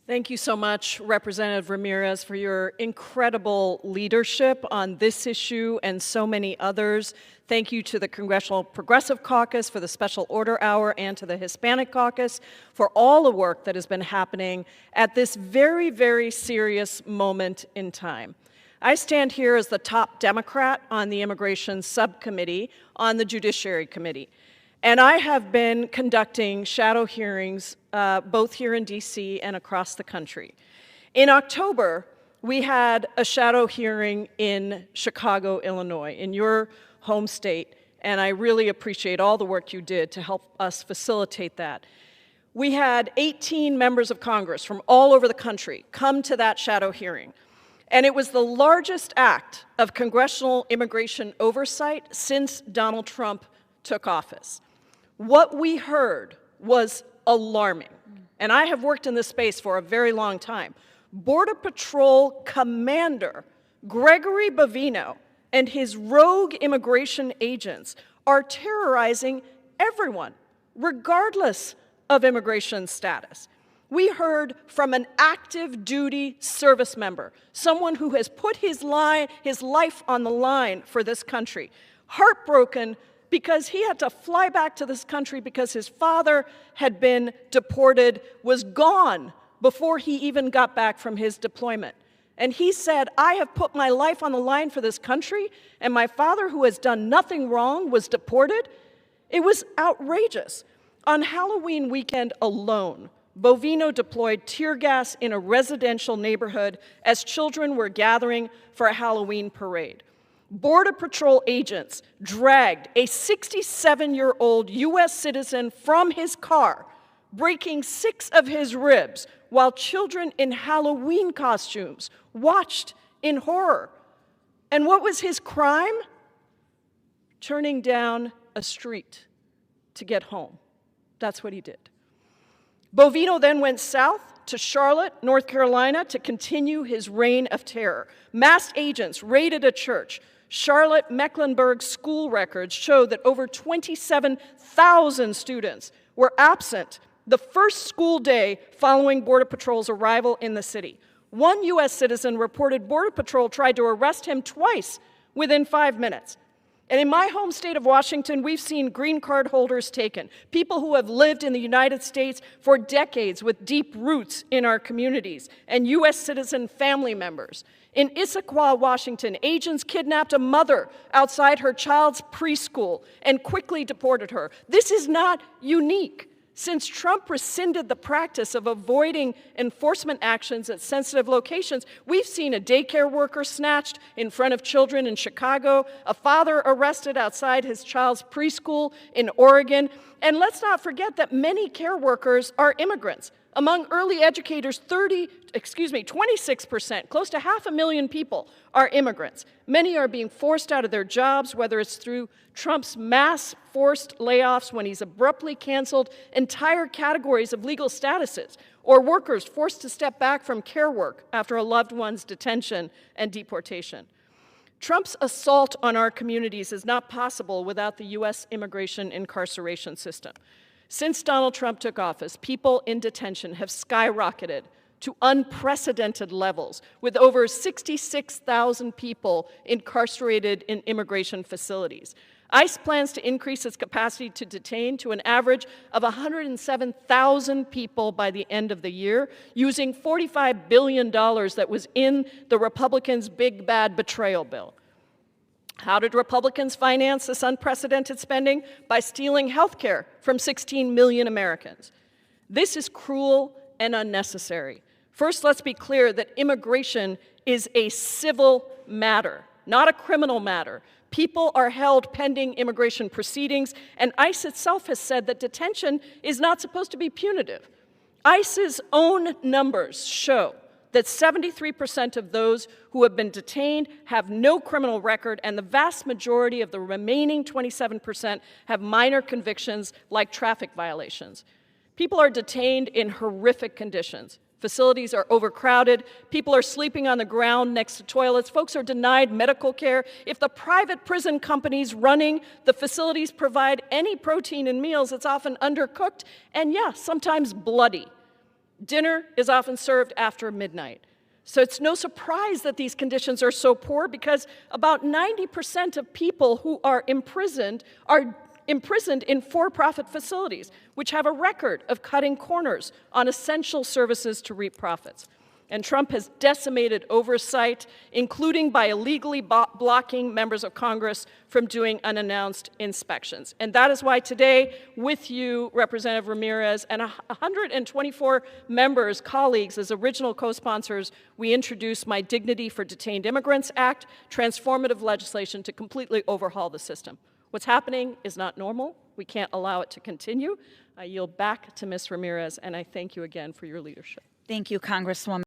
Thank you so much, Representative Ramirez, for your incredible leadership on this issue and so many others. Thank you to the Congressional Progressive Caucus for the Special Order Hour and to the Hispanic Caucus for all the work that has been happening at this very, very serious moment in time. I stand here as the top Democrat on the Immigration Subcommittee on the Judiciary Committee. And I have been conducting shadow hearings both here in DC and across the country. In October, we had a shadow hearing in Chicago, Illinois, in your home state, and I really appreciate all the work you did to help us facilitate that. We had 18 members of Congress from all over the country come to that shadow hearing, and it was the largest act of congressional immigration oversight since Donald Trump took office. What we heard was alarming, and I have worked in this space for a very long time. Border Patrol Commander Gregory Bovino and his rogue immigration agents are terrorizing everyone, regardless of immigration status. We heard from an active duty service member, someone who has put his life on the line for this country, heartbroken because he had to fly back to this country because his father had been deported, was gone before he even got back from his deployment. And he said, I have put my life on the line for this country, and my father, who has done nothing wrong, was deported. It was outrageous. On Halloween weekend alone, Bovino deployed tear gas in a residential neighborhood as children were gathering for a Halloween parade. Border Patrol agents dragged a 67-year-old U.S. citizen from his car, breaking 6 of his ribs, while children in Halloween costumes watched in horror. And what was his crime? Turning down a street to get home. That's what he did. Bovino then went south to Charlotte, North Carolina, to continue his reign of terror. Masked agents raided a church. Charlotte-Mecklenburg school records showed that over 27,000 students were absent the first school day following Border Patrol's arrival in the city. One U.S. citizen reported Border Patrol tried to arrest him twice within 5 minutes. And in my home state of Washington, we've seen green card holders taken, people who have lived in the United States for decades with deep roots in our communities, and U.S. citizen family members. In Issaquah, Washington, agents kidnapped a mother outside her child's preschool and quickly deported her. This is not unique. Since Trump rescinded the practice of avoiding enforcement actions at sensitive locations, we've seen a daycare worker snatched in front of children in Chicago, a father arrested outside his child's preschool in Oregon, and let's not forget that many care workers are immigrants. Among early educators, 26%, close to 500,000 people are immigrants. Many are being forced out of their jobs, whether it's through Trump's mass forced layoffs when he's abruptly canceled entire categories of legal statuses, or workers forced to step back from care work after a loved one's detention and deportation. Trump's assault on our communities is not possible without the U.S. immigration incarceration system. Since Donald Trump took office, people in detention have skyrocketed to unprecedented levels, with over 66,000 people incarcerated in immigration facilities. ICE plans to increase its capacity to detain to an average of 107,000 people by the end of the year, using $45 billion that was in the Republicans' big bad betrayal bill. How did Republicans finance this unprecedented spending? By stealing health care from 16 million Americans. This is cruel and unnecessary. First, let's be clear that immigration is a civil matter, not a criminal matter. People are held pending immigration proceedings, and ICE itself has said that detention is not supposed to be punitive. ICE's own numbers show that 73% of those who have been detained have no criminal record, and the vast majority of the remaining 27% have minor convictions like traffic violations. People are detained in horrific conditions. Facilities are overcrowded. People are sleeping on the ground next to toilets. Folks are denied medical care. If the private prison companies running the facilities provide any protein in meals, it's often undercooked and, yeah, sometimes bloody. Dinner is often served after midnight. So it's no surprise that these conditions are so poor, because about 90% of people who are imprisoned in for-profit facilities, which have a record of cutting corners on essential services to reap profits. And Trump has decimated oversight, including by illegally blocking members of Congress from doing unannounced inspections. And that is why today, with you, Representative Ramirez, and 124 members, colleagues, as original co-sponsors, we introduced My Dignity for Detained Immigrants Act, transformative legislation to completely overhaul the system. What's happening is not normal. We can't allow it to continue. I yield back to Ms. Ramirez, and I thank you again for your leadership. Thank you, Congresswoman.